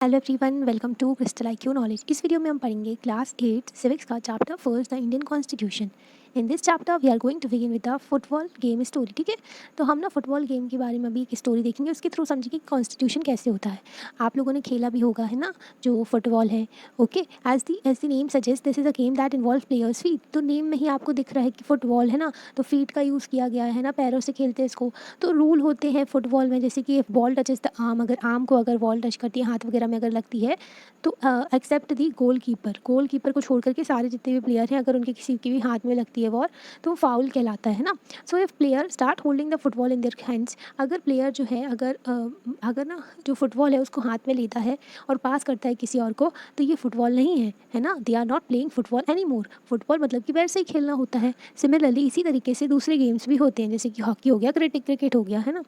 Hello everyone, welcome to Crystal IQ knowledge. इस video में हम पढ़ेंगे क्लास 8 सिविक्स का chapter first the Indian constitution. In this chapter we are going to begin with the football game story. ठीक है, तो हम ना फुटबॉल गेम के बारे में अभी एक स्टोरी देखेंगे, उसके थ्रू समझेंगे कॉन्स्टिट्यूशन कैसे होता है। आप लोगों ने खेला भी होगा, है ना, जो फुटबॉल है। Okay, as the name suggest this is a game that involve players feet. तो नेम में ही आपको दिख रहा है कि फुटबॉल है ना, तो फीट का यूज़ किया गया है ना, पैरों से खेलते हैं इसको। तो रूल होते हैं फुटबॉल में, जैसे कि बॉल टचेस द आर्म, अगर आर्म को अगर बॉल टच करती है, हाथ वगैरह में अगर लगती है, तो एक्सेप्ट दी गोल कीपर को छोड़ करके सारे जितने भी प्लेयर हैं, अगर उनके किसी के भी हाथ में लगती है बॉल, तो वो फाउल कहलाता है ना। So if player start holding the football in their hands, अगर प्लेयर जो है अगर ना जो फुटबॉल है उसको हाथ में लेता है और पास करता है किसी और को, तो ये फुटबॉल नहीं है ना। They are not playing football any more. Football मतलब कि वैसे ही खेलना होता है। सिमिलरली इसी तरीके से दूसरे गेम्स भी होते हैं, जैसे कि हॉकी हो गया, क्रिकेट हो गया, है ना।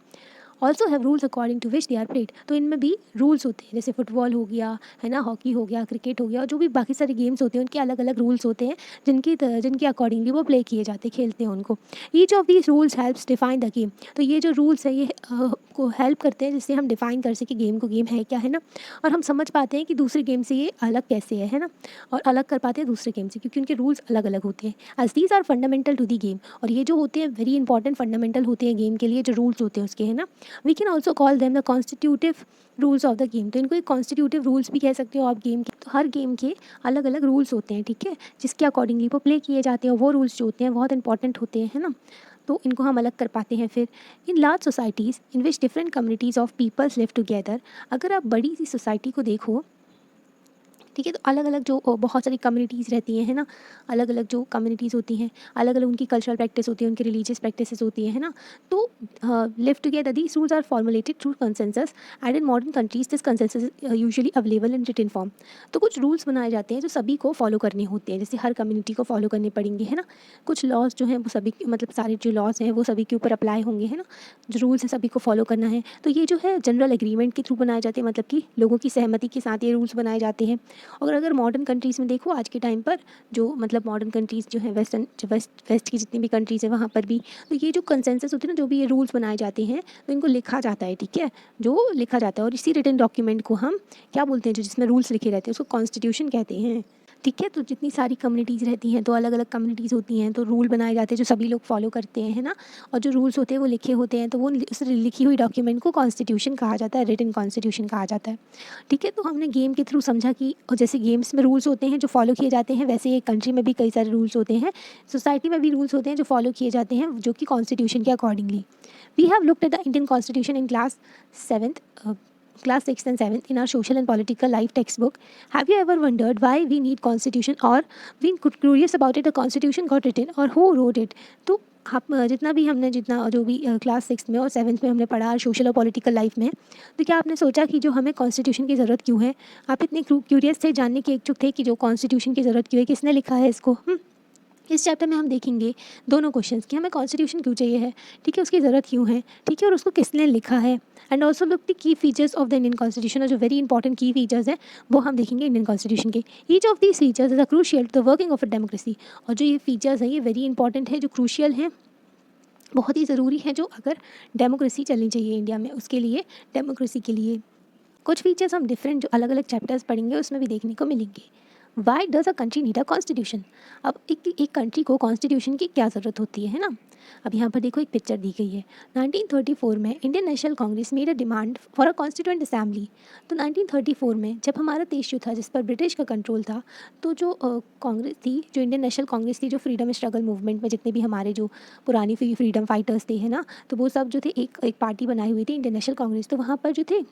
Also have rules according to which they are played. तो इनमें भी रूल्स होते हैं, जैसे फुटबॉल हो गया, है ना, हॉकी हो गया, क्रिकेट हो गया, और जो भी बाकी सारे गेम्स होते हैं उनके अलग अलग रूल्स होते हैं, जिनके अकॉर्डिंगली वो प्ले किए जाते, खेलते हैं उनको। Each of these rules helps define the game. तो ये जो रूल्स है ये को हेल्प करते हैं, जिससे हम डिफाइन कर सकें गेम को, गेम है क्या, है ना। और हम समझ पाते हैं कि दूसरे गेम से ये अलग कैसे है ना, और अलग कर पाते हैं दूसरे गेम से, क्योंकि उनके रूल्स अलग अलग होते हैं। As these are fundamental to the game. और ये जो होते हैं वेरी इंपॉर्टेंट फंडामेंटल होते हैं गेम के लिए, जो रूल्स होते हैं उसके, है ना। We can also call them the constitutive rules of the game. तो इनको एक कॉन्स्टिट्यूटिव रूल्स भी कह सकते हो आप गेम के। तो हर गेम के अलग अलग रूल्स होते हैं, ठीक है, जिसके अकॉर्डिंगली वो प्ले किए जाते हैं। वो रूल्स जो होते हैं बहुत इंपॉर्टेंट होते हैं, है ना। तो इनको हम अलग कर पाते हैं। फिर in large societies in which different communities of peoples live together, अगर आप बड़ी सी सोसाइटी को देखो, ठीक है, तो अलग अलग जो बहुत सारी कम्युनिटीज़ रहती हैं, है ना, अलग अलग जो कम्युनिटीज़ होती हैं, अलग अलग उनकी कल्चरल प्रैक्टिस होती है, उनकी रिलीजियस प्रैक्टिसेस होती है ना। तो live together these rules are formulated through consensus, and in modern countries this consensus usually available in written form. तो कुछ रूल्स बनाए जाते हैं जो सभी को फॉलो करने होते हैं, जैसे हर कम्युनिटी को फॉलो करने पड़ेंगे, है ना। कुछ लॉज जो हैं वो सभी, मतलब सारे जो लॉज हैं वो सभी के ऊपर अप्लाई होंगे, है ना। जो रूल्स हैं सभी को फॉलो करना है। तो ये जो है जनरल एग्रीमेंट के थ्रू बनाए जाते हैं, मतलब कि लोगों की सहमति के साथ ये रूल्स बनाए जाते हैं। और अगर मॉडर्न कंट्रीज़ में देखो आज के टाइम पर, जो मतलब मॉडर्न कंट्रीज़ जो है, वेस्टर्न जो वेस्ट की जितनी भी कंट्रीज़ है वहाँ पर भी, तो ये जो कंसेंसस होते हैं ना, जो भी ये रूल्स बनाए जाते हैं, तो इनको लिखा जाता है, ठीक है, जो लिखा जाता है। और इसी रिटन डॉक्यूमेंट को हम क्या बोलते हैं, जो जिसमें रूल्स लिखे रहते हैं, उसको कॉन्स्टिट्यूशन कहते हैं। ठीक है, तो जितनी सारी कम्युनिटीज़ रहती हैं, तो अलग अलग कम्युनिटीज़ होती हैं, तो रूल बनाए जाते हैं जो सभी लोग फॉलो करते हैं, है ना। और जो रूल्स होते हैं वो लिखे होते हैं, तो वो उस लिखी हुई डॉक्यूमेंट को कॉन्स्टिट्यूशन कहा जाता है, रिटन कॉन्स्टिट्यूशन कहा जाता है। ठीक है, तो हमने गेम के थ्रू समझा कि और जैसे गेम्स में रूल्स होते हैं जो फॉलो किए जाते हैं, वैसे एक कंट्री में भी कई सारे रूल्स होते हैं, सोसाइटी में भी रूल्स होते हैं जो फॉलो किए जाते हैं, जो कि कॉन्स्टिट्यूशन के accordingly. We have looked at the Indian constitution in class 6th and 7th in our social and political life textbook. Have you ever wondered why we need constitution, or been curious about it, the constitution got written, or who wrote it? तो आप जितना जो भी class 6 में और 7th में हमने पढ़ा सोशल और पॉलिटिकल लाइफ में, तो क्या आपने सोचा कि जो हमें कॉन्स्टिट्यूशन की ज़रूरत क्यों है? आप इतने क्यूरियस थे, जानने के इच्छुक थे कि जो कॉन्स्टिट्यूशन की ज़रूरत क्यों है, किसने लिखा है इसको? इस चैप्टर में हम देखेंगे दोनों क्वेश्चंस कि हमें कॉन्स्टिट्यूशन क्यों चाहिए है, ठीक है, उसकी ज़रूरत क्यों है, ठीक है, और उसको किसने लिखा है। And also look the key features of the Indian constitution, और जो वेरी इंपॉर्टेंट की फीचर्स हैं वो हम देखेंगे इंडियन कॉन्स्टिट्यूशन के। Each of these features is a crucial to the working of a democracy. और जो ये फीचर्स हैं ये वेरी इंपॉर्टेंट है, जो क्रूशियल हैं, बहुत ही ज़रूरी है, जो अगर डेमोक्रेसी चलनी चाहिए इंडिया में, उसके लिए, डेमोक्रेसी के लिए। कुछ फीचर्स हम डिफरेंट जो अलग अलग चैप्टर्स पढ़ेंगे उसमें भी देखने को मिलेंगे। Why does a country need a constitution? अब एक कंट्री को कॉन्स्टिट्यूशन की क्या ज़रूरत होती है ना। अब यहाँ पर देखो एक पिक्चर दी गई है। 1934 में Indian national Congress made a demand for a constituent assembly. तो 1934 में जब हमारा देश जो था, जिस पर ब्रिटिश का कंट्रोल था, तो जो कांग्रेस थी, जो इंडियन नेशनल कांग्रेस थी, जो फ्रीडम स्ट्रगल मूवमेंट में जितने भी हमारे जो पुरानी फ्रीडम फाइटर्स थे, है ना, तो वो सब जो थे एक पार्टी बनाई हुई थी इंडियन नेशनल कांग्रेस। तो वहाँ पर जो थे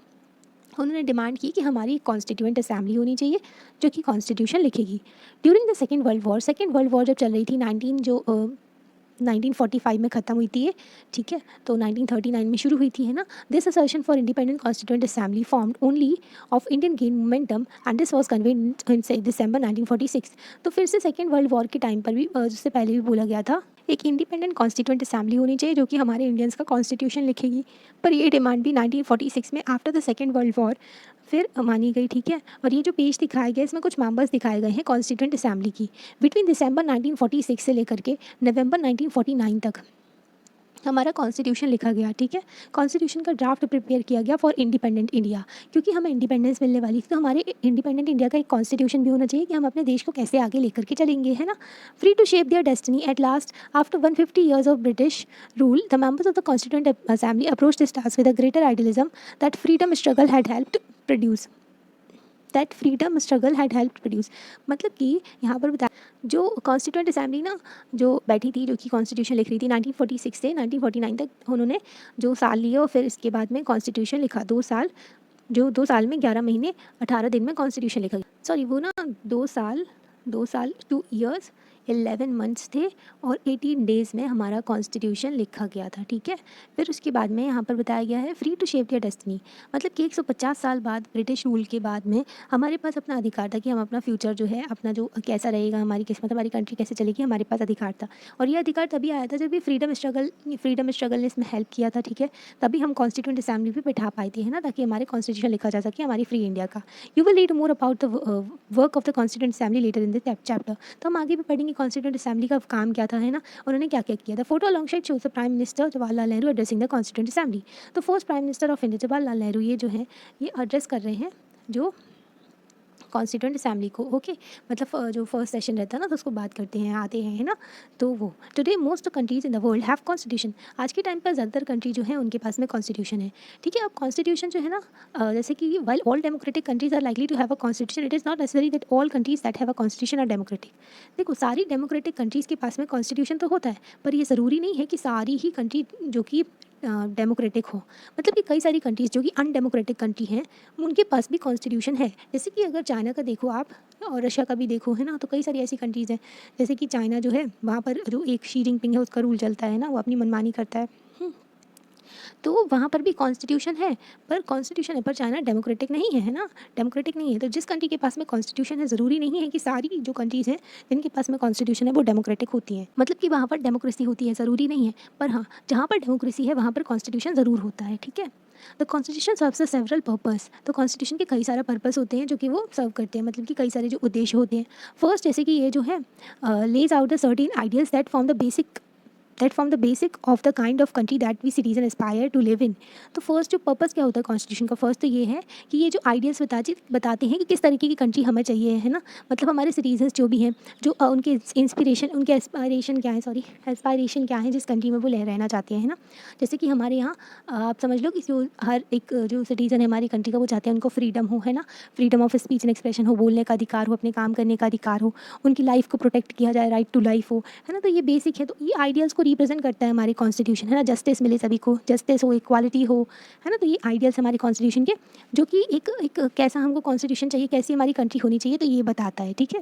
उन्होंने डिमांड की कि हमारी कॉन्स्टिट्यूएंट असेंबली होनी चाहिए जो कि कॉन्स्टिट्यूशन लिखेगी। During the second world war जब चल रही थी, 1945 में ख़त्म हुई थी ये, ठीक है, तो 1939 में शुरू हुई थी, है ना। This assertion for independent constituent assembly formed only of Indian gain momentum, and this was convened in December 1946। तो फिर से सेकेंड वर्ल्ड वॉर के टाइम पर भी, जिससे पहले भी बोला गया था, एक इंडिपेंडेंट कॉन्स्टिट्यूएंट असेंबली होनी चाहिए जो कि हमारे इंडियंस का कॉन्स्टिट्यूशन लिखेगी। पर ये डिमांड भी 1946 में after the second world war फिर मानी गई, ठीक है। और ये जो पेज दिखाया गया, इसमें कुछ मेंबर्स दिखाए गए हैं कॉन्स्टिट्यूएंट असेंबली की, बिटवीन दिसंबर 1946 से लेकर के नवंबर 1949 तक। हमारा कॉन्स्टिट्यूशन लिखा गया, ठीक है। कॉन्स्टिट्यूशन का ड्राफ्ट प्रिपेयर किया गया फॉर इंडिपेंडेंट इंडिया, क्योंकि हमें इंडिपेंडेंस मिलने वाली थी, तो हमारे इंडिपेंडेंट इंडिया का एक कॉन्स्टिट्यूशन भी होना चाहिए कि हम अपने देश को कैसे आगे लेकर के चलेंगे, है ना। Free to shape their destiny at last after 150 years of British rule, the members of the constituent assembly approach this task with a greater idealism that freedom struggle had helped produce मतलब कि यहाँ पर बताया जो constituent assembly ना जो बैठी थी, जो कि कॉन्स्टिट्यूशन लिख रही थी 1946 से 1949 तक, उन्होंने जो साल लिए और फिर इसके बाद में कॉन्स्टिट्यूशन लिखा, 2 साल, जो 2 साल में 11 महीने 18 दिन में कॉन्स्टिट्यूशन लिखा गया। सॉरी, वो ना 2 साल 2 years 11 months थे और 18 days में हमारा कॉन्स्टिट्यूशन लिखा गया था, ठीक है। फिर उसके बाद में यहाँ पर बताया गया है free to shape their destiny, मतलब कि 150 साल बाद ब्रिटिश रूल के बाद में हमारे पास अपना अधिकार था कि हम अपना फ्यूचर जो है, अपना जो कैसा रहेगा, हमारी किस्मत, हमारी कंट्री कैसे चलेगी, हमारे पास अधिकार था। और ये अधिकार तभी आया था जब भी फ्रीडम स्ट्रगल ने इसमें हेल्प किया था, ठीक है। तभी हम कॉन्स्टिट्यूएंट असेंबली भी बैठा पाए थे, है ना, ताकि हमारे कॉन्स्टिट्यूशन लिखा जा सके हमारी फ्री इंडिया का। You will read more about the work of the constituent assembly later in this chapter. तो हम आगे भी पढ़ेंगे कॉन्स्टिट्यूएंट असेंबली का काम क्या था, है ना, उन्होंने क्या क्या किया था। Photo alongside shows the prime minister Jawaharlal Nehru addressing the constituent assembly. तो first prime minister of India Jawaharlal Nehru ये जो है ये एड्रेस कर रहे हैं जो कॉन्स्टिट्यूएंट असेंबली को, ओके। मतलब जो फर्स्ट सेशन रहता है ना, तो उसको बात करते हैं, आते हैं, है ना। तो वो today most countries in the world have constitution, आज के टाइम पर ज़्यादातर कंट्री जो है उनके पास में कॉन्स्टिट्यूशन है, ठीक है। अब कॉन्स्टिट्यूशन जो है ना, जैसे कि while all democratic countries are likely to have a constitution, it is not necessary that all countries that have a constitution are democratic. देखो, सारी डेमोक्रेटिक कंट्रीज़ के पास में कॉन्स्टिट्यूशन तो होता है, पर ये ज़रूरी नहीं है कि सारी ही कंट्री जो कि डेमोक्रेटिक हो। मतलब कि कई सारी कंट्रीज़ जो कि अनडेमोक्रेटिक कंट्री हैं उनके पास भी कॉन्स्टिट्यूशन है। जैसे कि अगर चाइना का देखो आप और रशिया का भी देखो, है ना, तो कई सारी ऐसी कंट्रीज़ हैं। जैसे कि चाइना जो है वहाँ पर जो एक शी जिनपिंग है उसका रूल चलता है ना, वो अपनी मनमानी करता है। तो वहाँ पर भी कॉन्स्टिट्यूशन है, पर कॉन्स्टिट्यूशन है, पर चाइना डेमोक्रेटिक नहीं है, है ना, डेमोक्रेटिक नहीं है। तो जिस कंट्री के पास में कॉन्स्टिट्यूशन है, ज़रूरी नहीं है कि सारी जो कंट्रीज़ हैं जिनके पास में कॉन्स्टिट्यूशन है वो डेमोक्रेटिक होती हैं, मतलब कि वहाँ पर डेमोक्रेसी होती है, ज़रूरी नहीं है। पर हाँ, जहाँ पर डेमोक्रेसी है वहाँ पर कॉन्स्टिट्यूशन ज़रूर होता है, ठीक है। The constitution serves several purpose, तो कॉन्स्टिट्यूशन के कई सारे पर्पस होते हैं जो कि वो सर्व करते हैं, मतलब कि कई सारे जो उद्देश्य होते हैं। फर्स्ट, जैसे कि ये जो है lays out the certain ideals that form the basic of the kind of country that we citizen aspire to live in. तो फर्स्ट जो पर्पस क्या होता है कॉन्स्टिट्यूशन का, फर्स्ट तो ये है कि ये जो आइडियल्स बताते हैं कि किस तरीके की कंट्री हमें चाहिए, है ना। मतलब हमारे सिटीजन्स जो भी हैं, जो उनके एस्पायरेशन क्या है जिस कंट्री में वो रहना चाहते हैं, है ना। जैसे कि हमारे यहाँ आप समझ लो कि जो हर एक जो सिटीज़न है हमारी कंट्री का, वो चाहते हैं उनको फ्रीडम हो, है ना, freedom of speech and expression हो, बोलने का अधिकार हो, अपने काम करने का अधिकार हो, उनकी लाइफ को प्रोटेक्ट किया जाए, राइट टू लाइफ हो, है ना। तो ये बेसिक है, तो ये आइडियल्स को रिप्रेजेंट करता है हमारी कॉन्स्टिट्यूशन, है ना। जस्टिस मिले सभी को, जस्टिस हो, इक्वालिटी हो, है ना। तो ये आइडियल्स हमारे कॉन्स्टिट्यूशन के, जो कि एक कैसा हमको कॉन्स्टिट्यूशन चाहिए, कैसी हमारी कंट्री होनी चाहिए, तो ये बताता है, ठीक है।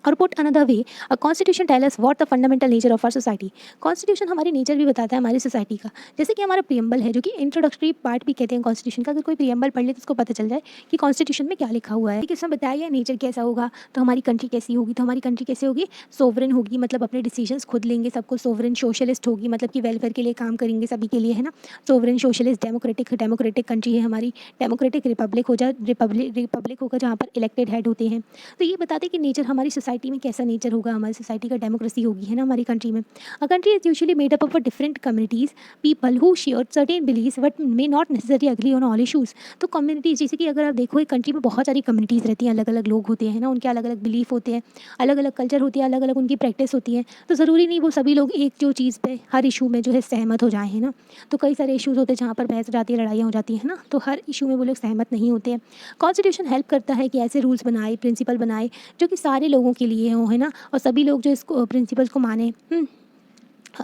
और put another way, a constitution tell us what the fundamental nature of our society. Constitution हमारी नेचर भी बताता है हमारी सोसाइटी का। जैसे कि हमारा प्रियम्बल है, जो कि इंट्रोडक्टरी पार्ट भी कहते हैं कॉन्स्टिट्यूशन का। अगर कोई प्रियम्बल पढ़ ले तो उसको पता चल जाए कि कॉन्स्टिट्यूशन में क्या लिखा हुआ है, कि इसमें बताया गया नेचर कैसा होगा, तो हमारी कंट्री कैसी होगी। तो हमारी कंट्री कैसे होगी, सोवरेन होगी, मतलब अपने डिसीजंस खुद लेंगे सबको, सोवरेन सोशलिस्ट होगी, मतलब कि वेलफेयर के लिए काम करेंगे सभी के लिए, है ना। सोवरेन सोशलिस्ट डेमोक्रेटिक कंट्री है हमारी, डेमोक्रेटिक रिपब्लिक रिपब्लिक होगा जहाँ पर इलेक्टेड हेड होते हैं। तो ये बताते हैं कि नेचर हमारी सोसाइटी में कैसा नेचर होगा, हमारी सोसाइटी का डेमोक्रेसी होगी, है ना, हमारी कंट्री में। A country is usually made up of different communities people who share certain beliefs but may not necessary agree on all issues. तो कम्युनिटीज़, जैसे कि अगर आप देखो एक कंट्री में बहुत सारी कम्युनिटीज़ रहती हैं, अलग अलग लोग होते हैं ना, उनके अलग अलग बिलीफ होते हैं, अलग अलग कल्चर होती है, अलग अलग उनकी प्रैक्टिस होती है। तो ज़रूरी नहीं वो सभी लोग एक जो चीज़ पे हर इशू में जो है सहमत हो जाए, है ना। तो कई सारे इशूज़ होते हैं जहाँ पर बहस हो जाती है, लड़ाइयाँ हो जाती है ना, तो हर इशू में वो लोग सहमत नहीं होते हैं। कॉन्स्टिट्यूशन हेल्प करता है कि ऐसे रूल्स बनाए, प्रिंसिपल बनाए जो कि सारे लोगों के लिए हो, है ना, और सभी लोग जो इसको प्रिंसिपल्स को माने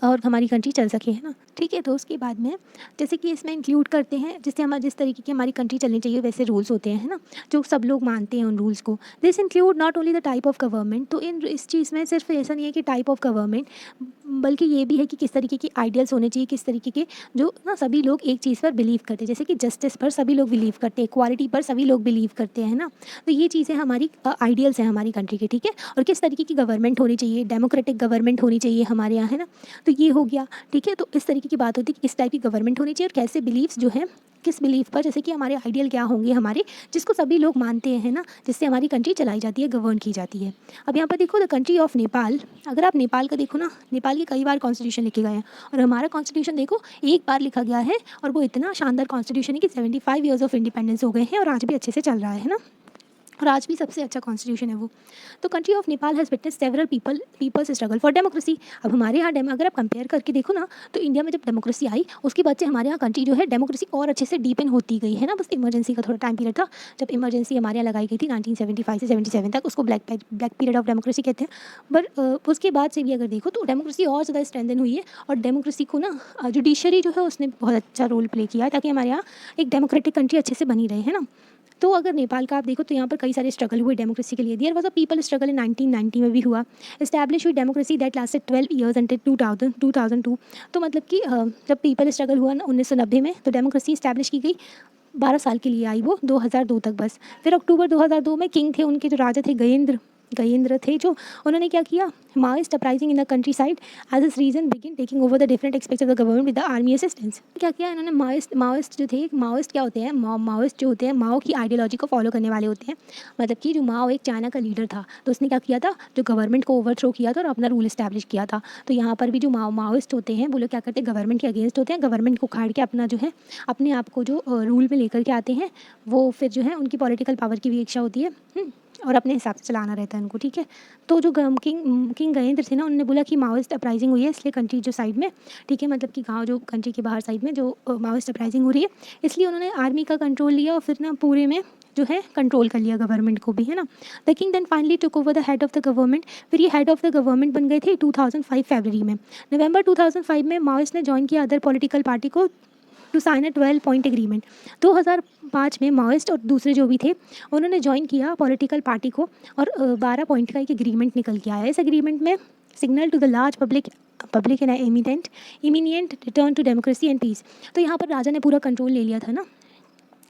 और हमारी कंट्री चल सके, है ना, ठीक है। तो उसके बाद में जैसे कि इसमें इंक्लूड करते हैं जिससे हमारे जिस तरीके की हमारी कंट्री चलनी चाहिए वैसे रूल्स होते हैं, है ना, जो सब लोग मानते हैं उन रूल्स को। This include not only the type of government, तो इस चीज़ में सिर्फ ऐसा नहीं है कि टाइप ऑफ गवर्नमेंट, बल्कि ये भी है कि किस तरीके की आइडियल्स होने चाहिए, किस तरीके के जो ना सभी लोग एक चीज़ पर बिलीव करते हैं। जैसे कि जस्टिस पर सभी लोग बिलीव करते हैं, इक्वालिटी पर सभी लोग बिलीव करते हैं, ना। तो ये चीज़ें हमारी आइडियल्स हैं हमारी कंट्री के, ठीक है। और किस तरीके की गवर्नमेंट होनी चाहिए, डेमोक्रेटिक गवर्नमेंट होनी चाहिए हमारे यहाँ, है ना। तो ये हो गया, ठीक है। तो इस तरीके की बात होती है कि किस टाइप की गवर्नमेंट होनी चाहिए और कैसे बिलीव्स जो है किस बिलीफ पर, जैसे कि हमारे आइडियल क्या होंगे हमारे, जिसको सभी लोग मानते हैं ना, जिससे हमारी कंट्री चलाई जाती है, गवर्न की जाती है। अब यहाँ पर देखो द कंट्री ऑफ नेपाल, अगर आप नेपाल का देखो ना, नेपाल के कई बार कॉन्स्टिट्यूशन लिखे गए हैं और हमारा कॉन्स्टिट्यूशन देखो एक बार लिखा गया है और वो इतना शानदार कॉन्स्टिट्यूशन है कि 75 ईयर्स ऑफ इंडिपेंडेंस हो गए हैं और आज भी अच्छे से चल रहा है ना, और आज भी सबसे अच्छा कॉन्स्टिट्यूशन है वो। तो country of Nepal has witness several peoples struggle for democracy. अब हमारे यहाँ अगर आप कंपेयर करके देखो ना, तो इंडिया में जब डेमोक्रेसी आई उसके बाद से हमारे यहाँ कंट्री जो है डेमोक्रेसी और अच्छे से डीपन होती गई है ना। बस इमरजेंसी का थोड़ा टाइम पीरियड था, जब इमरजेंसी हमारे यहाँ लगाई गई थी 1975 से 77 तक, उसको ब्लैक पीरियड ऑफ डेमोक्रेसी कहते हैं। बट उसके बाद से भी अगर देखो तो डेमोक्रेसी और ज़्यादा स्ट्रेंथन हुई है और डेमोक्रेसी को ना जुडिशरी जो है उसने बहुत अच्छा रोल प्ले किया है ताकि हमारे यहाँ एक डेमोक्रेटिक कंट्री अच्छे से बनी रहे, है ना। तो अगर नेपाल का आप देखो तो यहाँ पर कई सारे स्ट्रगल हुए डेमोक्रेसी के लिए। There was a people struggle in 1990 में भी हुआ। एस्टैब्लिश हुई democracy that lasted 12 years until 2002। तो मतलब कि जब पीपल स्ट्रगल हुआ 1990 में, तो डेमोक्रेसी इस्टेब्लिश की गई, 12 साल के लिए आई वो, 2002 तक बस। फिर अक्टूबर 2002 में किंग थे, उनके जो राजा थे गजेंद्र थे, जो उन्होंने क्या किया, Maoist uprising in the countryside as is region begin taking over the different expects of the government with the army assistance. क्या किया इन्होंने, माओइस्ट जो थे, माओइस्ट क्या होते हैं, माओइस्ट जो होते हैं माओ की आइडियोलॉजी को फॉलो करने वाले होते हैं। मतलब कि जो माओ एक चाइना का लीडर था, तो उसने क्या किया था, जो गवर्नमेंट को ओवरथ्रो किया था और अपना रूल इस्टेब्लिश किया था। तो यहाँ पर भी जो माओइस्ट होते हैं वो लोग क्या करते हैं, गवर्नमेंट के अगेंस्ट होते हैं, गवर्नमेंट को उखाड़ के अपना जो है अपने आप को जो रूल में लेकर के आते हैं, वो फिर जो है उनकी पॉलिटिकल पावर की भी इच्छा होती है और अपने हिसाब से चलाना रहता है उनको, ठीक है। तो जो किंग गजेंद्र थे ना, उन्होंने बोला कि माओइस्ट अपराइजिंग हुई है, इसलिए कंट्री जो साइड में, ठीक है, मतलब कि गाँव जो कंट्री के बाहर साइड में जो माओइस्ट अपराइजिंग हो रही है, इसलिए उन्होंने आर्मी का कंट्रोल लिया और फिर ना पूरे में जो है कंट्रोल कर लिया गवर्नमेंट को भी, है ना। The king then finally took over the head of the government. फिर ये हेड ऑफ द गवर्नमेंट बन गए थे 2005 फरवरी में। नवंबर 2005 में माओइस्ट ने ज्वाइन किया अदर पॉलिटिकल पार्टी को to sign a 12 point agreement. 2005 में माओइस्ट और दूसरे जो भी थे उन्होंने ज्वाइन किया पॉलिटिकल पार्टी को और 12 पॉइंट का एक एग्रीमेंट निकल के आया। इस एग्रीमेंट में signal to the large public and imminent return to democracy and peace. तो यहाँ पर राजा ने पूरा कंट्रोल ले लिया था ना।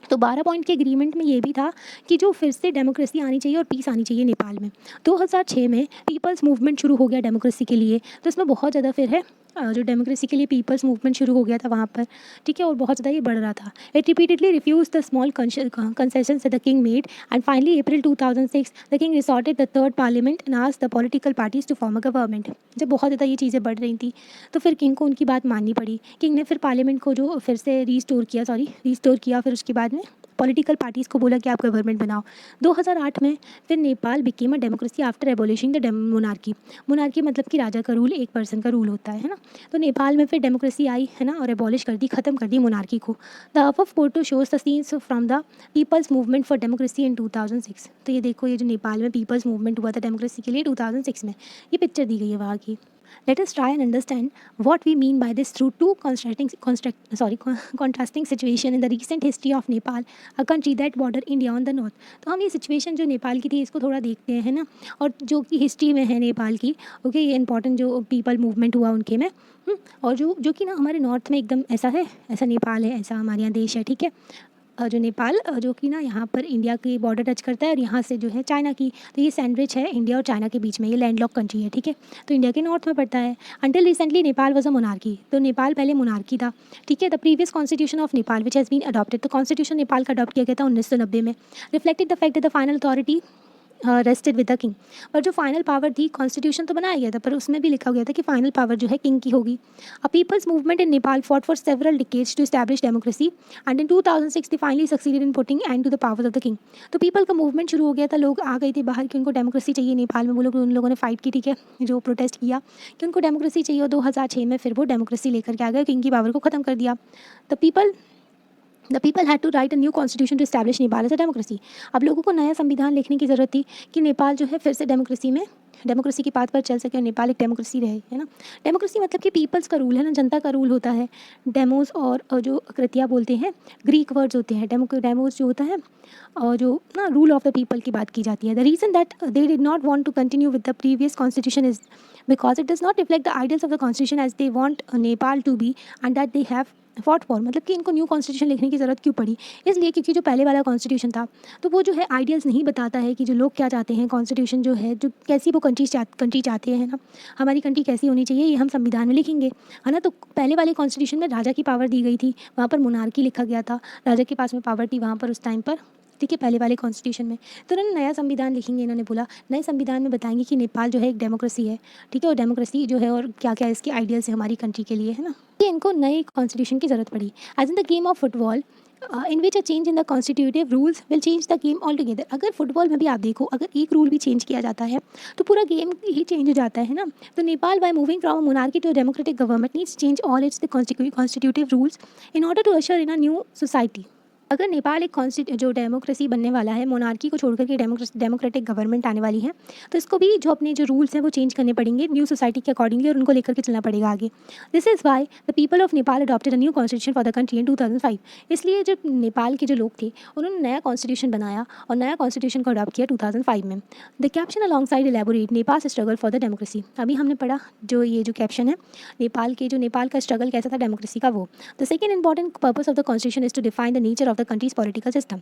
तो 12 पॉइंट के एग्रीमेंट में ये भी था कि जो फिर से डेमोक्रेसी आनी चाहिए और पीस आनी चाहिए नेपाल में। 2006 में पीपल्स मूवमेंट शुरू हो गया डेमोक्रेसी के लिए, तो इसमें बहुत ज़्यादा फिर है जो डेमोक्रेसी के लिए पीपल्स मूवमेंट शुरू हो गया था वहाँ पर, ठीक है, और बहुत ज़्यादा ये बढ़ रहा था। It repeatedly refuse the small concessions the king made and finally April 2006 the king resorted the third parliament and asked the political parties to form a government. जब बहुत ज़्यादा ये चीज़ें बढ़ रही थी तो फिर किंग को उनकी बात माननी पड़ी। किंग ने फिर पार्लियामेंट को जो फिर से रिस्टोर किया, फिर उसके बाद में पॉलिटिकल पार्टीज़ को बोला कि आप गवर्नमेंट बनाओ। 2008 में फिर Nepal became a democracy after abolishing the monarchy. Monarchy मतलब कि राजा का रूल, एक पर्सन का रूल होता है ना। तो नेपाल में फिर डेमोक्रेसी आई, है ना, और एबॉलिश कर दी, ख़त्म कर दी मोनार्की को। The above photo shows the scenes from the people's movement for democracy in 2006। तो ये देखो, ये जो नेपाल में पीपल्स मूवमेंट हुआ था डेमोक्रेसी के लिए 2006 में, ये पिक्चर दी गई है वहाँ की। Let us try and understand what we mean by this through two contrasting situation in the recent history of Nepal, a country that border India on the north. तो हम ये सिचुएशन जो नेपाल की थी इसको थोड़ा देखते हैं, है ना, और जो कि हिस्ट्री में है नेपाल की, ओके, ये इंपॉर्टेंट जो पीपल मूवमेंट हुआ उनके में, और जो कि ना हमारे नॉर्थ में एकदम ऐसा है, ऐसा नेपाल है, ऐसा हमारे यहाँ देश है, ठीक है। जो नेपाल जो कि ना यहाँ पर इंडिया की बॉर्डर टच करता है और यहाँ से जो है चाइना की, तो ये सैंडविच है इंडिया और चाइना के बीच में, ये लैंडलॉक कंट्री है, ठीक है। तो इंडिया के नॉर्थ में पड़ता है। Until recently Nepal was a monarchy. तो नेपाल पहले मोनार्की था, ठीक है। The previous constitution of Nepal which has been adopted, तो कॉन्स्टिट्यूशन नेपाल का अडॉप्ट किया गया था 1990 में, reflected the fact that the final authority rested with the king. पर जो फाइनल पावर थी, कॉन्स्टिट्यूशन तो बनाया गया था पर उसमें भी लिखा गया था कि फाइनल पावर जो है किंग की होगी। A peoples movement in Nepal fought for several decades to establish democracy and in 2006 they finally succeeded in putting end to the powers of the king. तो पीपल का मूवमेंट शुरू हो गया था, लोग आ गए थे बाहर कि उनको डेमोक्रेसी चाहिए नेपाल में, वो लोग उन लोगों ने फाइट की, ठीक है, जो प्रोटेस्ट किया कि उनको डेमोक्रेसी चाहिए। 2006 में फिर वो डेमोक्रेसी लेकर के आ गए, किंग की पावर को ख़त्म कर दिया। The people had to write a new constitution to establish Nepal as a democracy. अब लोगों को नया संविधान लिखने की ज़रूरत थी कि नेपाल जो है फिर से डेमोक्रेसी की पाथ पर चल सके और नेपाल एक डेमोक्रेसी रहे, है ना। डेमोक्रेसी मतलब कि पीपल्स का रूल है ना, जनता का रूल होता है। डेमोस और जो कृतिया बोलते हैं, ग्रीक वर्ड्स होते हैं। डेमोस जो होता है और जो ना रूल ऑफ द पीपल की बात की जाती है। The reason that they did not want to continue with the previous constitution is because it does not reflect the ideals of the constitution as they want Nepal to be and that they have fought for, मतलब कि इनको new constitution लिखने की ज़रूरत क्यों पड़ी? इसलिए क्योंकि जो पहले वाला कॉन्स्टिट्यूशन था तो वो जो है आइडियल्स नहीं बताता है कि जो लोग क्या चाहते हैं, कॉन्स्टिट्यूशन जो है जो कैसी वो कंट्री चाहते हैं ना, हमारी कंट्री कैसी होनी चाहिए ये हम संविधान में लिखेंगे, है ना। तो पहले वाले कॉन्स्टिट्यूशन में राजा की पावर दी गई थी, वहाँ पर मोनार्की लिखा गया था, राजा के पास में पावर थी वहाँ पर उस टाइम पर, ठीक है, पहले वाले कॉन्स्टिट्यूशन में। तो उन्होंने नया संविधान लिखेंगे, इन्होंने बोला नए संविधान में बताएंगे कि नेपाल जो है एक डेमोक्रेसी है, ठीक है, और डेमोक्रेसी जो है और क्या क्या इसके आइडियल्स है हमारी कंट्री के लिए, है ना। ये इनको नए कॉन्स्टिट्यूशन की ज़रूरत पड़ी। As in the game of football in which a change in the constitutive rules will change the game all together. अगर फुटबॉल में भी आप देखो, अगर एक रूल भी चेंज किया जाता है तो पूरा गेम ही चेंज हो जाता है ना। तो Nepal by moving from monarchy to democratic government needs change all its the constitutive rules in order to usher in a new society. अगर नेपाल एक जो डेमोक्रेसी बनने वाला है, मोनार्की को छोड़कर के डेमोक्रेटिक गवर्नमेंट आने वाली है, तो इसको भी जो अपने जो रूल्स हैं वो चेंज करने पड़ेंगे न्यू सोसाइटी के अकॉर्डिंगली, और उनको लेकर के चलना पड़ेगा आगे। This is why the people of Nepal adopted a new constitution for the country in 2005। इसलिए जो नेपाल के जो लोग थे उन्होंने नया कॉन्स्टिट्यूशन बनाया और नया कॉन्स्टिट्यूशन को अडॉप्ट किया 2005 में। The caption along side elaborate Nepal struggle for the democracy. अभी हमने पढ़ा जो ये जो कैप्शन है नेपाल का स्ट्रगल कैसा था डेमोक्रेसी का वो। The second important purpose of the constitution is to define the nature of the country's political system.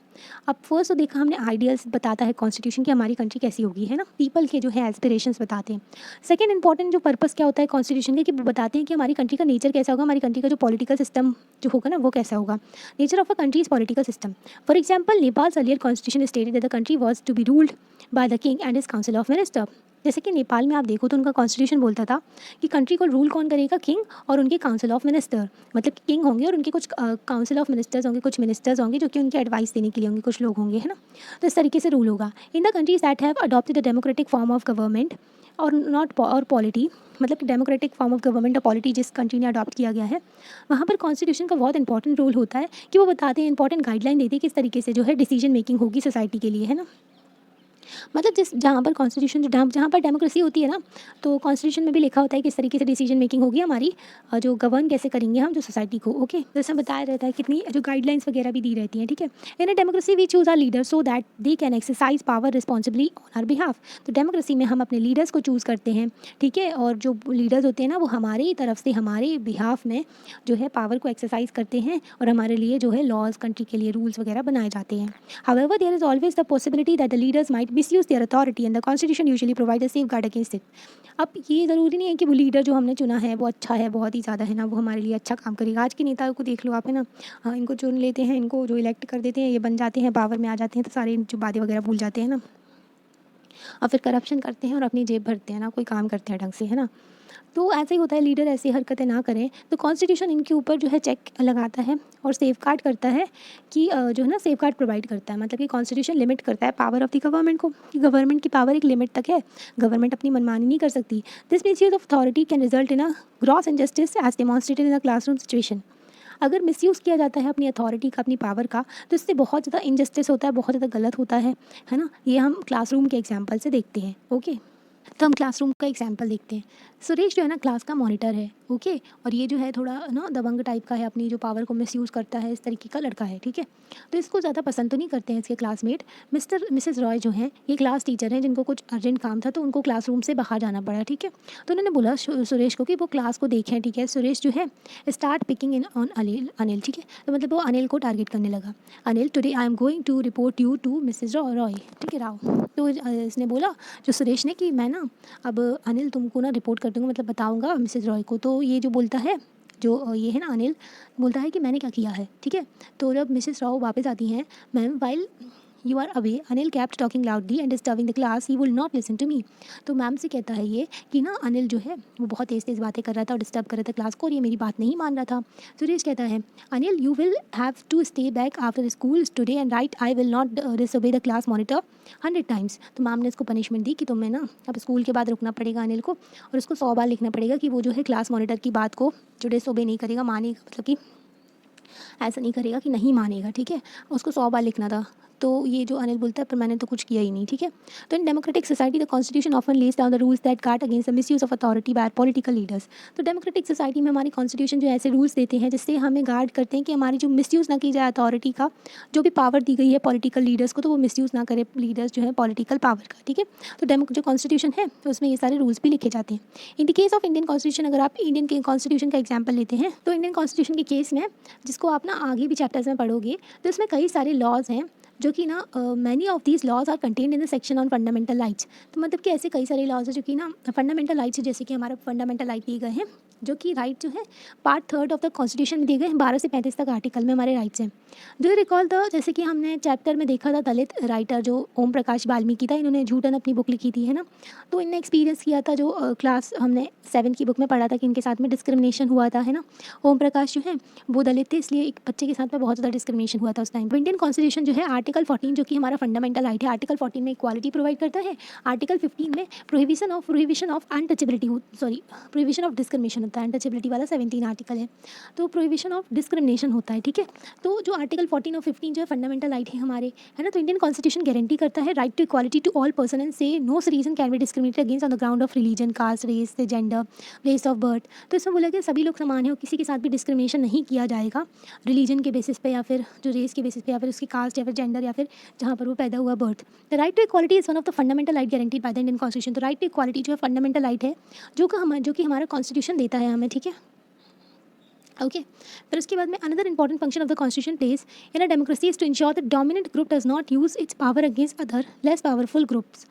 अब फर्स्ट तो देखा हमने आइडियल्स बताता है कॉन्स्टिट्यूशन की हमारी कंट्री कैसी होगी, है ना, पीपल के जो है एस्पिरेशंस बताते हैं। सेकंड इंपॉर्टेंट जो पर्पस क्या होता है कॉन्स्टिट्यूशन के, कि वो बताते हैं कि हमारी कंट्री का नेचर कैसा होगा, हमारी कंट्री का जो पॉलिटिकल सिस्टम जो होगा ना वो कैसा होगा, nature of a country's political system. For example Nepal's earlier constitution stated that the country was to be ruled by the king and his council of minister. जैसे कि नेपाल में आप देखो तो उनका कॉन्स्टिट्यूशन बोलता था कि कंट्री को रूल कौन करेगा, किंग और उनके काउंसिल ऑफ मिनिस्टर, मतलब कि किंग होंगे और उनके कुछ काउंसिल ऑफ मिनिस्टर्स होंगे, कुछ मिनिस्टर्स होंगे जो कि उनके एडवाइस देने के लिए होंगे, कुछ लोग होंगे, है ना। तो इस तरीके से रूल होगा। In the countries that have adopted the democratic form of government और नॉट और पॉलिटी, मतलब कि डेमोक्रेटिक फॉर्म ऑफ गवर्नमेंट और पॉलिटी जिस कंट्री ने अडॉप्ट किया गया है, वहाँ पर कॉन्स्टिट्यूशन का बहुत इंपॉर्टेंट रोल होता है कि वो बताते हैं, इंपॉर्टेंट गाइडलाइन देते हैं किस तरीके से जो है डिसीजन मेकिंग होगी सोसाइटी के लिए, है ना। मतलब जहाँ पर कॉन्स्टिट्यूशन जहाँ पर डेमोक्रेसी होती है ना, तो कॉन्स्टिट्यूशन में भी लिखा होता है किस तरीके से डिसीजन मेकिंग होगी हमारी, जो गवर्न कैसे करेंगे हम जो सोसाइटी को। ओके, जैसे बताया रहता है कितनी जो गाइडलाइंस वगैरह भी दी रहती हैं, ठीक है। In a democracy we choose our leader so that they can exercise power responsibly on our behalf. तो डेमोक्रेसी में हम अपने लीडर्स को चूज़ करते हैं, ठीक है, और जो लीडर्स होते हैं ना वो हमारी तरफ से हमारे बिहाफ में जो है पावर को एक्सरसाइज करते हैं और हमारे लिए जो है लॉज कंट्री के लिए रूल्स वगैरह बनाए जाते हैं। However there is always the possibility that the leaders might misuse their authority and the constitution usually provide a safeguard against it. अब ये ज़रूरी नहीं है कि वो लीडर जो हमने चुना है वो अच्छा है, बहुत ही ज़्यादा है ना, वो हमारे लिए अच्छा काम करेगा। आज के नेताओं को देख लो आप, है ना, हाँ, इनको चुन लेते हैं, इनको जो इलेक्ट कर देते हैं, ये बन जाते हैं, पावर में आ जाते हैं, तो सारे जो बातें वगैरह भूल जाते हैं ना, और फिर करप्शन करते हैं और अपनी जेब भरते हैं ना, कोई काम करते हैं ढंग से, है ना। तो ऐसे ही होता है, लीडर ऐसी हरकतें ना करें तो कॉन्स्टिट्यूशन इनके ऊपर जो है चेक लगाता है और सेफगार्ड करता है कि जो है ना सेफगार्ड प्रोवाइड करता है, मतलब कि कॉन्स्टिट्यूशन लिमिट करता है पावर ऑफ द गवर्नमेंट को, कि गवर्नमेंट की पावर एक लिमिट तक है, गवर्नमेंट अपनी मनमानी नहीं कर सकती। This misuse of authority can result in a gross injustice as demonstrated in a classroom situation. अगर मिसयूज़ किया जाता है अपनी अथॉरिटी का, अपनी पावर का, तो इससे बहुत ज़्यादा इनजस्टिस होता है, बहुत ज़्यादा गलत होता है ना। ये हम क्लासरूम के एग्जाम्पल से देखते हैं। ओके, तो हम क्लासरूम का एग्जाम्पल देखते हैं। सुरेश जो है ना क्लास का मॉनिटर है, ओके, और ये जो है थोड़ा ना दबंग टाइप का है, अपनी जो पावर को मिसयूज़ करता है, इस तरीके का लड़का है, ठीक है। तो इसको ज़्यादा पसंद तो नहीं करते हैं इसके क्लासमेट। मिसेस रॉय जो हैं ये क्लास टीचर हैं, जिनको कुछ अर्जेंट काम था तो उनको क्लासरूम से बाहर जाना पड़ा, ठीक है। तो उन्होंने बोला सुरेश को कि वो क्लास को देखें, ठीक है। सुरेश जो है start picking in on Anil, ठीक है। तो मतलब वो अनिल को टारगेट करने लगा। Anil, today I am going to report you to Mrs Roy, ठीक है, राव। तो इसने बोला जो सुरेश ने कि मैं ना अब अनिल तुमको ना रिपोर्ट कर दूँगा, मतलब बताऊँगा मिसेस रॉय को। तो ये जो बोलता है, जो ये है ना अनिल, बोलता है कि मैंने क्या किया है, ठीक है। तो जब मिसेस राव वापस आती हैं, ma'am while you are away Anil kept talking loudly and disturbing the class, he will not listen to me. तो मैम से कहता है ये कि ना अनिल जो है वो बहुत तेज़ तेज़ बातें कर रहा था और डिस्टर्ब कर रहा था क्लास को, और ये मेरी बात नहीं मान रहा था। सुरेश कहता है Anil you will have to stay back after school today and write I will not disobey the class monitor 100 times. तो मैम ने इसको पनिशमेंट दी कि तुम्हें ना अब स्कूल के बाद रुकना पड़ेगा अनिल को, और उसको 100 बार लिखना पड़ेगा कि वो जो है क्लास मॉनिटर की बात को जो डिसोबे नहीं करेगा, मानेगा, मतलब कि ऐसा नहीं करेगा कि नहीं मानेगा, ठीक है, उसको 100 बार लिखना था। तो ये जो अनिल बोलता है पर मैंने तो कुछ किया ही नहीं, ठीक है। तो इन democratic society the constitution often lays down the rules that guard against the misuse of authority bye political leaders. तो डेमोक्रेटिक सोसाइटी में हमारी कॉन्स्टिट्यूशन जो ऐसे रूल्स देते हैं जिससे हमें गार्ड करते हैं कि हमारी जो मिसयूज़ ना की जाए अथॉरिटी का, जो भी पावर दी गई है पॉलिटिकल लीडर्स को, तो वो मिसयूज़ ना करे लीडर्स जो है पॉलिटिकल पावर का, ठीक है। तो जो कॉन्स्टिट्यूशन है तो उसमें ये सारे रूल्स भी लिखे जाते हैं। In the case of Indian constitution, अगर आप इंडियन के कॉन्स्टिट्यूशन का एग्जाम्पल लेते हैं तो इंडियन कॉन्स्टिट्यूशन के केस में, जिसको आप ना आगे भी चैप्टर्स में पढ़ोगे, तो इसमें कई सारे लॉज हैं जो कि ना many of these laws are contained in the section on fundamental rights. तो मतलब कि ऐसे कई सारे लॉज हैं जो कि ना फंडामेंटल राइट्स, जैसे कि हमारा फंडामेंटल राइट दिए गए हैं, जो कि राइट जो है पार्ट 3 ऑफ द कॉन्स्टिट्यूशन में दिए गए हैं। 12 से 35 तक आर्टिकल में हमारे राइट्स हैं। डू यू रिकॉल द, जैसे कि हमने चैप्टर में देखा था, दलित राइटर जो ओम प्रकाश वाल्मीकि था, इन्होंने झूठन अपनी बुक लिखी थी, है ना। तो इनने एक्सपीरियंस किया था, जो क्लास हमने 7 की बुक में पढ़ा था कि इनके साथ में डिस्क्रिमिनेशन हुआ था, है ना। ओम प्रकाश जो है वो दलित थे, इसलिए एक बच्चे के साथ में बहुत ज़्यादा डिस्क्रिमिनेशन हुआ था उस टाइम। इंडियन कॉन्स्टिट्यूशन जो है आर्टिकल 14 जो कि हमारा फंडामेंटल राइट है, आर्टिकल 14 में इक्वालिटी प्रोवाइड करता है। आर्टिकल 15 में prohibition of untouchability, sorry prohibition of discrimination होता है, अनटचेबिलिटी वाला 17 आर्टिकल है, तो प्रोहिबिशन ऑफ डिस्क्रिमिनेशन होता है, ठीक है। तो जो आर्टिकल 14 और 15 जो है फंडामेंटल राइट है हमारे, है ना। तो इंडियन कॉन्स्टिट्यूशन गारंटी करता है right to equality to all person and say no reason can be discriminated against on the ground of religion, caste, race, gender, place of birth. तो इसमें बोला गया सभी लोग समान है और किसी के साथ भी डिस्क्रिमिनेशन नहीं किया जाएगा रिलीजन के बेसिस पे, या फिर जो रेस के बेसिस पे, या फिर उसकी कास्ट, या फिर जेंडर, या फिर जहाँ पर वो पैदा हुआ birth. The right to equality is one of the fundamental right guaranteed by the Indian constitution. तो राइट टू इक्वालिटी जो है फंडामेंटल राइट है जो कि हमारा कॉन्स्टिट्यूशन देता है हमें, ठीक है। ओके, फिर उसके बाद में another important function of the constitution place in a democracy is to ensure the dominant group does not use its power against other less powerful groups.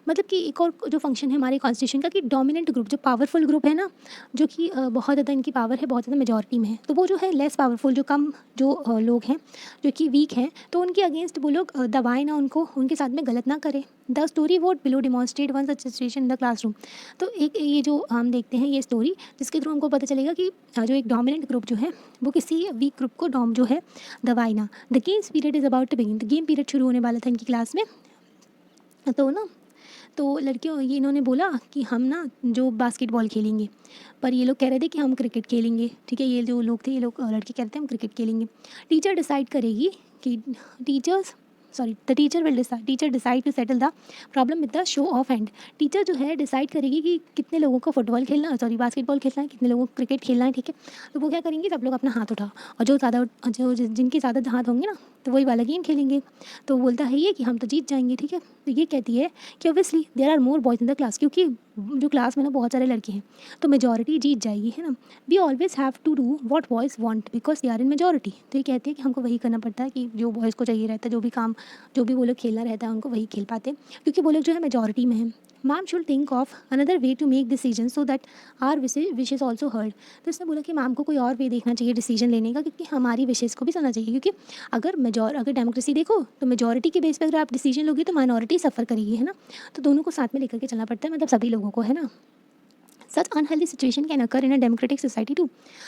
मतलब कि एक और जो फंक्शन है हमारे कॉन्स्टिट्यूशन का कि डोमिनेंट ग्रुप, जो पावरफुल ग्रुप है ना, जो कि बहुत ज़्यादा इनकी पावर है, बहुत ज़्यादा मेजॉरिटी में है, तो वो जो है लेस पावरफुल, जो कम जो लोग हैं जो कि वीक हैं, तो उनके अगेंस्ट वो लोग दबाए ना उनको, उनके साथ में गलत ना करें। The story vote below demonstrate one such situation in the classroom. तो एक ये जो हम देखते हैं ये स्टोरी, जिसके थ्रू हमको पता चलेगा कि जो एक डोमिनेंट ग्रुप जो है वो किसी वीक ग्रुप को जो है दबाए ना। The games period is about to begin. The game period शुरू होने वाला था इनकी क्लास में। तो लड़कियों ये इन्होंने बोला कि हम ना जो बास्केटबॉल खेलेंगे, पर ये लोग कह रहे थे कि हम क्रिकेट खेलेंगे, ठीक है। ये जो लोग थे, ये लोग लड़के कहते हैं हम क्रिकेट खेलेंगे। टीचर डिसाइड करेगी कि the teacher decide to settle the problem with the show of hand. Teacher जो है डिसाइड करेगी कि कितने लोगों को बास्केटबॉल खेलना है, कितने लोगों को क्रिकेट खेलना है, ठीक है। तो वो क्या करेंगे, सब लोग अपना हाथ उठाओ, और जो जिनके ज़्यादा हाथ होंगे ना तो वही वाला गेम खेलेंगे। तो बोलता है ये कि हम तो जीत जाएंगे, ठीक है। तो ये कहती है कि obviously there are more boys in the class, क्योंकि जो क्लास में ना बहुत सारे लड़के हैं तो मेजॉरिटी जीत जाएगी, है ना। We always have to do what boys want because they are in majority. तो ये कहते हैं कि हमको वही करना पड़ता है कि जो बॉयज़ को चाहिए रहता है, जो भी वो लोग खेलना रहता है उनको वही खेल पाते हैं, क्योंकि वो लोग जो है मेजॉरिटी में है। Ma'am should think of another way to make decision so that our wishes also heard. तो इसने बोला कि मैम को कोई और वे देखना चाहिए डिसीजन लेने का, क्योंकि हमारी विशेज़ को भी सुनना चाहिए। क्योंकि अगर डेमोक्रेसी देखो तो मेजॉरिटी के बेस पर अगर आप डिसीजन लोगे तो माइनॉरिटी सफ़र करेगी, है ना। तो दोनों को साथ में लेकर के चलना पड़ता है, मतलब सभी लोगों को, है ना। Such unhealthy situation can occur in a democratic society too.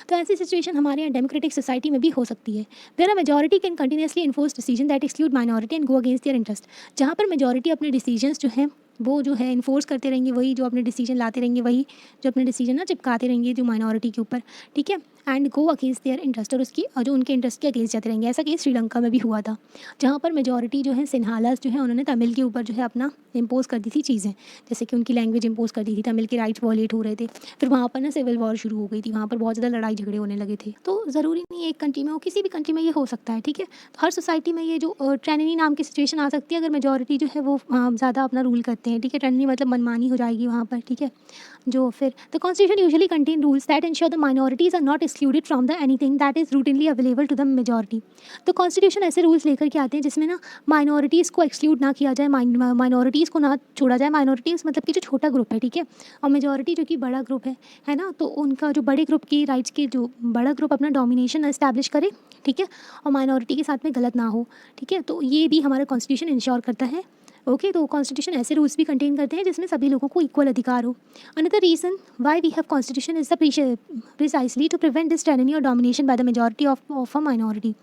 तो ऐसी सिचुएशन हमारे यहाँ डेमोक्रेटिक सोसाइटी में भी हो सकती है। Where a majority can continuously enforce decision that exclude minority and go against their interest. जहाँ पर मेजॉरिटी अपने डिसीजंस जो हैं वो जो है इन्फोर्स करते रहेंगे, वही जो अपने डिसीजन लाते रहेंगे, वही जो अपने डिसीजन ना चिपकाते रहेंगे जो माइनॉरिटी के ऊपर, ठीक है। And go against their interest, और जो उनके इंटरेस्ट के अगेंस्ट जाते रहेंगे। ऐसा केस श्रीलंका में भी हुआ था, जहाँ पर मेजॉरिटी जो है सिन्हालास जो है उन्होंने तमिल के ऊपर जो है अपना इम्पोज कर दी थी चीज़ें, जैसे कि उनकी लैंग्वेज इम्पोज कर दी थी, तमिल के राइट्स वॉलेट हो रहे थे। फिर वहाँ पर ना सिविल वॉर शुरू हो गई थी, वहाँ पर बहुत ज़्यादा लड़ाई झगड़े होने लगे थे। तो ज़रूरी नहीं है एक कंट्री में हो, किसी भी कंट्री में ये हो सकता है, ठीक है। तो हर सोसाइटी में ये जो ट्रेनिनी नाम की सिचुएशन आ सकती है अगर मेजॉरिटी जो है वो ज़्यादा अपना रूल करते हैं, ठीक है। ट्रेनिनी मतलब मनमानी हो जाएगी वहाँ पर, ठीक है। जो फिर the constitution usually contain rules that ensure the minorities are not excluded from the anything that is routinely available to the majority. तो कॉन्स्टिट्यूशन ऐसे रूल्स लेकर के आते हैं जिसमें ना माइनॉरिटीज़ को एक्सक्लूड ना किया जाए, माइनॉरिटीज़ को ना छोड़ा जाए। माइनॉरिटीज़ मतलब कि जो छोटा ग्रुप है, ठीक है, और मेजॉरिटी जो कि बड़ा ग्रुप है ना। तो उनका जो बड़े ग्रुप की राइट्स के जो बड़ा ग्रुप अपना डोमिनेशन एस्टैब्लिश करे, ठीक है, और माइनॉरिटी के साथ में गलत ना हो, ठीक है। तो ये भी हमारा कॉन्स्टिट्यूशन इंश्योर करता है। ओके, तो कॉन्स्टिट्यूशन ऐसे रूल्स भी कंटेन करते हैं जिसमें सभी लोगों को इक्वल अधिकार हो। Another reason why we have constitution is the precisely to prevent this tyranny और domination by the majority of a minority.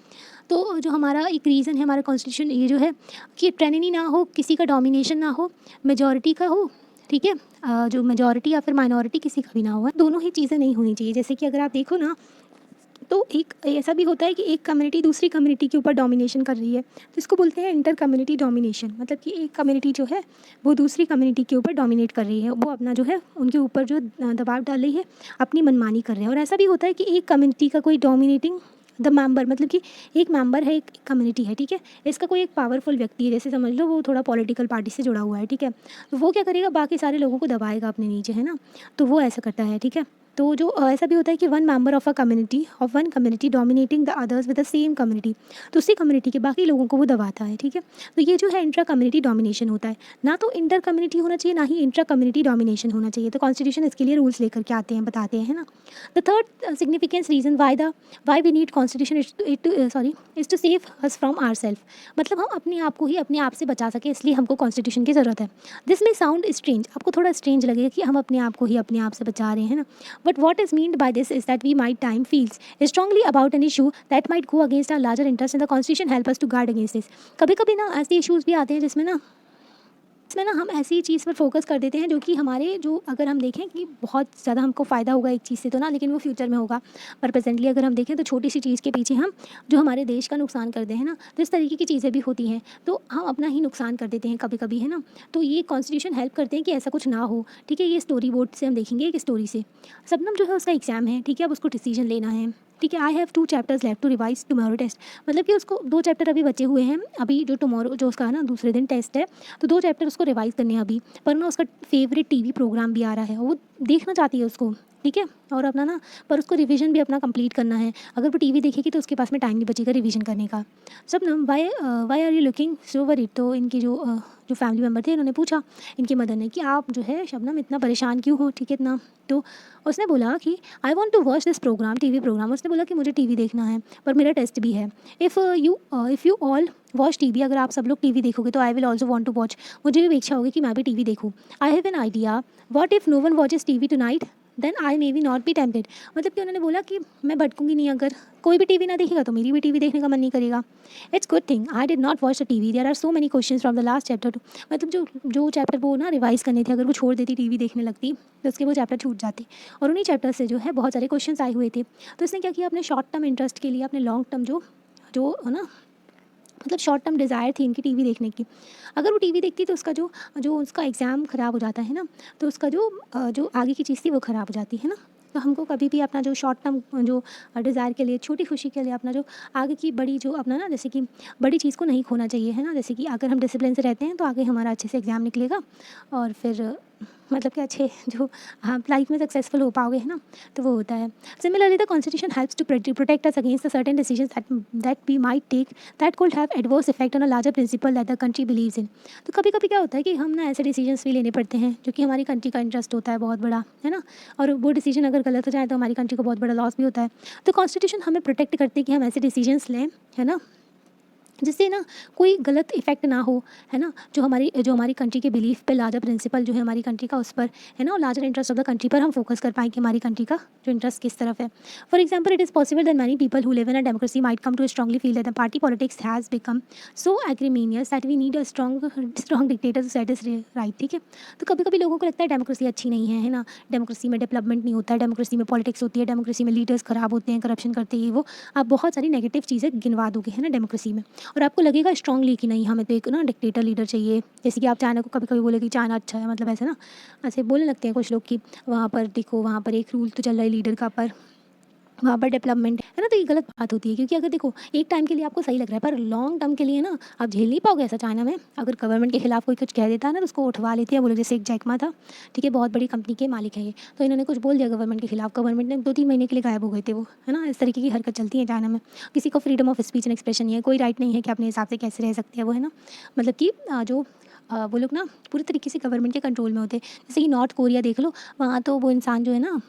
तो जो हमारा एक रीज़न है हमारा कॉन्स्टिट्यूशन ये जो है कि टायरनी ना हो, किसी का डोमिनेशन ना हो, मेजॉरिटी का हो, ठीक है। जो मेजॉरिटी या फिर माइनॉरिटी किसी का भी ना हो, दोनों ही चीज़ें नहीं होनी चाहिए। जैसे कि अगर आप देखो ना तो एक ऐसा भी होता है कि एक कम्युनिटी दूसरी कम्युनिटी के ऊपर डोमिनेशन कर रही है, तो इसको बोलते हैं इंटर कम्युनिटी डोमिनेशन। मतलब कि एक कम्युनिटी जो है वो दूसरी कम्युनिटी के ऊपर डोमिनेट कर रही है, वो अपना जो है उनके ऊपर जो दबाव डाल रही है, अपनी मनमानी कर रहे हैं। और ऐसा भी होता है कि एक कम्युनिटी का कोई डोमिनेटिंग द मेंबर, मतलब कि एक मेंबर है, एक कम्युनिटी है, ठीक है, इसका कोई एक पावरफुल व्यक्ति है, जैसे समझ लो वो थोड़ा पॉलिटिकल पार्टी से जुड़ा हुआ है, ठीक है, तो वो क्या करेगा, बाकी सारे लोगों को दबाएगा अपने नीचे, है ना, तो वो ऐसा करता है, ठीक है। तो जो ऐसा भी होता है कि one member of one community dominating the others with the same community, तो उसी कम्युनिटी के बाकी लोगों को वो दबाता है, ठीक है। तो ये जो है इंट्रा कम्युनिटी डोमिनेशन होता है। ना तो इंटर कम्युनिटी होना चाहिए, ना ही इंट्रा कम्युनिटी डोमिनेशन होना चाहिए। तो कॉन्स्टिट्यूशन इसके लिए रूल्स लेकर के आते हैं, बताते हैं, है ना। The third significance reason why we need constitution is to save us from our self. मतलब हम अपने आप को ही अपने आप से बचा सके, इसलिए हमको कॉन्स्टिट्यूशन की ज़रूरत है। दिस में साउंड स्ट्रेंज, आपको थोड़ा स्ट्रेंज लगेगा कि हम अपने आप को ही अपने आप से बचा रहे हैं ना, but what is meant by this is that we might time feels strongly about an issue that might go against our larger interest, and the constitution help us to guard against this। कभी कभी ना ऐसे issues भी आते हैं जिसमें ना हम ऐसी चीज़ पर फोकस कर देते हैं जो कि हमारे जो, अगर हम देखें कि बहुत ज़्यादा हमको फ़ायदा होगा एक चीज़ से तो ना, लेकिन वो फ्यूचर में होगा, पर प्रेजेंटली अगर हम देखें तो छोटी सी चीज़ के पीछे हम जो हमारे देश का नुकसान करते हैं ना, तो इस तरीके की चीज़ें भी होती हैं, तो हम अपना ही नुकसान कर देते हैं कभी कभी, है ना। तो ये कॉन्स्टिट्यूशन हेल्प करते हैं कि ऐसा कुछ ना हो, ठीक है। ये स्टोरी बोर्ड से हम देखेंगे, एक स्टोरी से शबनम जो है उसका एग्ज़ाम है, ठीक है, अब उसको डिसीजन लेना है, ठीक है। I have 2 chapters left to revise tomorrow test, मतलब कि उसको 2 चैप्टर अभी बचे हुए हैं, अभी जो टुमारो जो उसका है ना दूसरे दिन टेस्ट है, तो 2 चैप्टर उसको रिवाइज करने हैं अभी। पर ना उसका फेवरेट टीवी प्रोग्राम भी आ रहा है, वो देखना चाहती है उसको, ठीक है, और अपना ना, पर उसको रिवीजन भी अपना कंप्लीट करना है। अगर वो टीवी देखेगी तो उसके पास में टाइम नहीं बचेगा रिवीजन करने का। Shabnam why are you looking so worried, तो इनकी जो फैमिली मेम्बर थे उन्होंने पूछा इनकी मदर ने कि आप जो है शबनम इतना परेशान क्यों हो, ठीक है, इतना। तो उसने बोला कि I want to watch this programme, TV programme. उसने बोला कि मुझे टीवी देखना है, पर मेरा टेस्ट भी है। If you all watch TV, अगर आप सब लोग टीवी देखोगे तो I will also want to watch, मुझे भी इच्छा होगी कि मैं भी टीवी देखूँ। I have an idea, what if no one watches TV tonight, then I may be not be tempted. मतलब कि उन्होंने बोला कि मैं भटकूंगी नहीं, अगर कोई भी टीवी ना देखेगा तो मेरी भी टीवी देखने का मन नहीं करेगा। It's good thing I did not watch the TV, there are so many questions from the last chapter too. मतलब जो चैप्टर वो ना रिवाइज करने थे, अगर वो छोड़ देती टीवी देखने लगती तो उसके वो चैप्टर छूट जाते, और उन्हीं चैप्टर से जो है बहुत सारे क्वेश्चंस आए हुए थे। तो इसने क्या किया, अपने शॉर्ट टर्म इंटरेस्ट के लिए, अपने लॉन्ग टर्म जो है ना, मतलब शॉर्ट टर्म डिज़ायर थी इनकी टीवी देखने की, अगर वो टीवी देखती तो उसका जो उसका एग्ज़ाम ख़राब हो जाता है ना, तो उसका जो आगे की चीज़ थी वो ख़राब हो जाती है ना। तो हमको कभी भी अपना जो शॉर्ट टर्म जो डिज़ायर के लिए, छोटी खुशी के लिए, अपना जो आगे की बड़ी जो अपना ना, जैसे कि बड़ी चीज़ को नहीं खोना चाहिए, है ना। जैसे कि अगर हम डिसिप्लिन से रहते हैं तो आगे हमारा अच्छे से एग्ज़ाम निकलेगा, और फिर मतलब कि अच्छे जो हाँ लाइफ में सक्सेसफुल हो पाओगे, है ना, तो वो होता है। Similarly the constitution helps to protect us against the certain decisions that we might take that could have adverse effect on a larger principle that the country believes in. तो कभी कभी क्या होता है कि हम ना ऐसे डिसीजंस भी लेने पड़ते हैं जो कि हमारी कंट्री का इंटरेस्ट होता है बहुत बड़ा, है ना, और वो डिसीजन अगर गलत हो जाए तो हमारी कंट्री को बहुत बड़ा लॉस भी होता है। तो कॉन्स्टिट्यूशन हमें प्रोटेक्ट करती है कि हम ऐसे डिसीजंस लें, है ना, जिससे ना कोई गलत इफेक्ट ना हो, है ना, जो हमारी कंट्री के बिलीफ पे, लार्जर प्रिंसिपल जो है हमारी कंट्री का उस पर, है ना, और larger interest of the country पर हम फोकस कर पाएँ कि हमारी कंट्री का जो इंटरेस्ट किस तरफ है। For example, it is possible that many people who live in a democracy might come to strongly feel that the party politics has become so acrimonious that we need a strong dictator to set is right, ठीक है। तो कभी कभी लोगों को लगता है democracy अच्छी नहीं है ना, डेमोक्रेसी में डेवलपमेंट नहीं होता है, डेमोक्रेसी में पॉलिटिक्स होती है, डेमोक्रेसी में लीडर्स खराब होते हैं, करप्शन करते हैं, वो आप बहुत सारी नेगेटिव चीज़ें गिनवा दोगे, है ना, डेमोक्रेसी में, और आपको लगेगा स्ट्रांगली कि नहीं, हमें तो एक ना डिक्टेटर लीडर चाहिए। जैसे कि आप चाइना को कभी कभी बोले कि चाइना अच्छा है, मतलब ऐसे ना, ऐसे बोलने लगते हैं कुछ लोग कि वहाँ पर देखो, वहाँ पर एक रूल तो चल रहा है लीडर का, पर वहाँ पर डेवलपमेंट है ना, तो ये गलत बात होती है। क्योंकि अगर देखो एक टाइम के लिए आपको सही लग रहा है, पर लॉन्ग टर्म के लिए ना आप झेल नहीं पाओगे ऐसा। चाइना में अगर गवर्नमेंट के खिलाफ कोई कुछ कह देता है ना, तो उसको उठवा लेते हैं वो लोग। जैसे एक जैकमा था, ठीक है, बहुत बड़ी कंपनी के मालिक है ये, तो इन्होंने कुछ बोल दिया गवर्नमेंट के खिलाफ, गवर्नमेंट ने 2-3 महीने के लिए गायब हो गए थे वो, है ना। इस तरीके की हरकत चलती है चाइना में। किसी को freedom of speech and expression नहीं है, कोई राइट नहीं है कि अपने हिसाब से कैसे रह सकते हैं वो, है ना। मतलब कि वो लोग ना पूरी तरीके से गवर्नमेंट के कंट्रोल में होते हैं। जैसे कि नॉर्थ कोरिया देख लो, वहाँ तो वो इंसान जो है ना,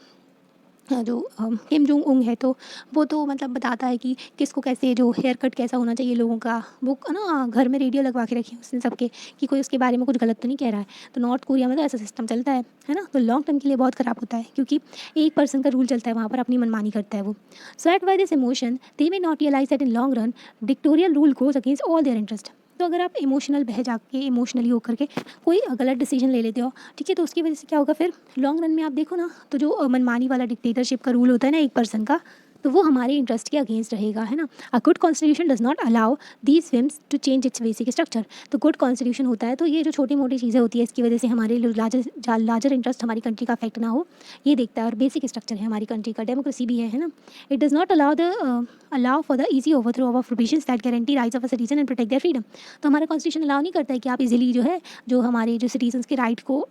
जो किम जोंग उंग है, तो वो तो मतलब बताता है कि किसको कैसे, जो हेयर कट कैसा होना चाहिए लोगों का, वो ना घर में रेडियो लगवा के रखी है उसने सबके, कि कोई उसके बारे में कुछ गलत तो नहीं कह रहा है। तो नॉर्थ कोरिया में तो ऐसा सिस्टम चलता है ना। तो लॉन्ग टर्म के लिए बहुत ख़राब होता है, क्योंकि एक पर्सन का रूल चलता है वहाँ पर, अपनी मनमानी करता है वो। So at by this emotion they may not realize that in long run dictatorial rule goes against all their interest. तो अगर आप इमोशनल बह जाके, इमोशनली होकर के कोई गलत डिसीजन ले लेते हो, ठीक है, तो उसकी वजह से क्या होगा फिर लॉन्ग रन में, आप देखो ना, तो जो मनमानी वाला डिक्टेटरशिप का रूल होता है ना एक पर्सन का, तो वो हमारे इंटरेस्ट के अगेंस्ट रहेगा, है ना। A good constitution does not allow these whims to change its basic structure. तो गुड कॉन्स्टिट्यूशन होता है तो ये जो छोटी मोटी चीज़ें होती है इसकी वजह से हमारे लार्जर इंटरेस्ट हमारी कंट्री का अफेक्ट ना हो, ये देखता है। और बेसिक स्ट्रक्चर है हमारी कंट्री का, डेमोक्रेसी भी है ना। It does not allow for the easy overthrow of provisions that guarantee rights of a citizen and protect their freedom. तो हमारा कॉन्स्टिट्यूशन अलाउ नहीं करता है कि आप इजीली जो है जो हमारे जो सिटीजन्स के राइट को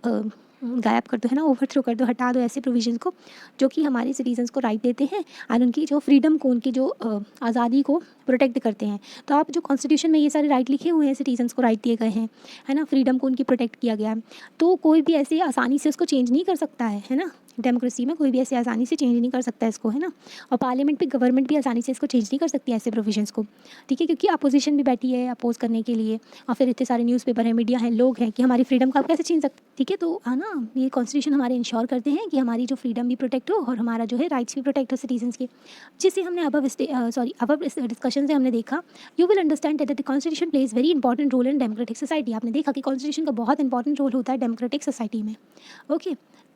गायब कर दो, है ना, ओवरथ्रो कर दो, हटा दो ऐसे प्रोविजंस को जो कि हमारे सिटीजन्स को राइट देते हैं और उनकी जो फ्रीडम को, उनकी जो आज़ादी को प्रोटेक्ट करते हैं। तो आप जो कॉन्स्टिट्यूशन में ये सारे राइट लिखे हुए हैं, सिटीजन्स को राइट दिए गए हैं, है ना, फ्रीडम को उनकी प्रोटेक्ट किया गया है, तो कोई भी ऐसे आसानी से उसको चेंज नहीं कर सकता है ना। डेमोक्रेसी में कोई भी ऐसे आसानी से चेंज नहीं कर सकता है इसको, है ना। और पार्लियामेंट भी, गवर्नमेंट भी आसानी से इसको चेंज नहीं कर सकती है ऐसे प्रोविजंस को, ठीक है, क्योंकि अपोजिशन भी बैठी है अपोज करने के लिए, और फिर इतने सारे न्यूज़पेपर हैं, मीडिया है, लोग हैं कि हमारी फ्रीडम को आप कैसे छीन सकते, ठीक है। तो है ना, ये कॉन्स्टिट्यूशन हमारे इंश्योर करते हैं कि हमारी जो फ्रीडम भी प्रोटेक्ट हो और हमारा जो है राइट्स भी प्रोटेक्ट हो सिटीजन्स के, जिससे हमने अब डिस्कशन से हमने देखा, you will understand that the constitution plays very important role in democratic society. आपने देखा कि कॉन्स्टिट्यूशन का बहुत इंपॉर्टेंट रोल होता है डेमोक्रेटिक सोसाइटी में। ओके,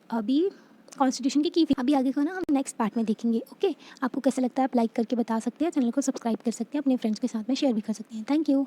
अभी कॉन्स्टिट्यूशन की अभी आगे का ना हम नेक्स्ट पार्ट में देखेंगे। ओके, आपको कैसा लगता है आप लाइक करके बता सकते हैं, चैनल को सब्सक्राइब कर सकते हैं, अपने फ्रेंड्स के साथ में शेयर भी कर सकते हैं। Thank you.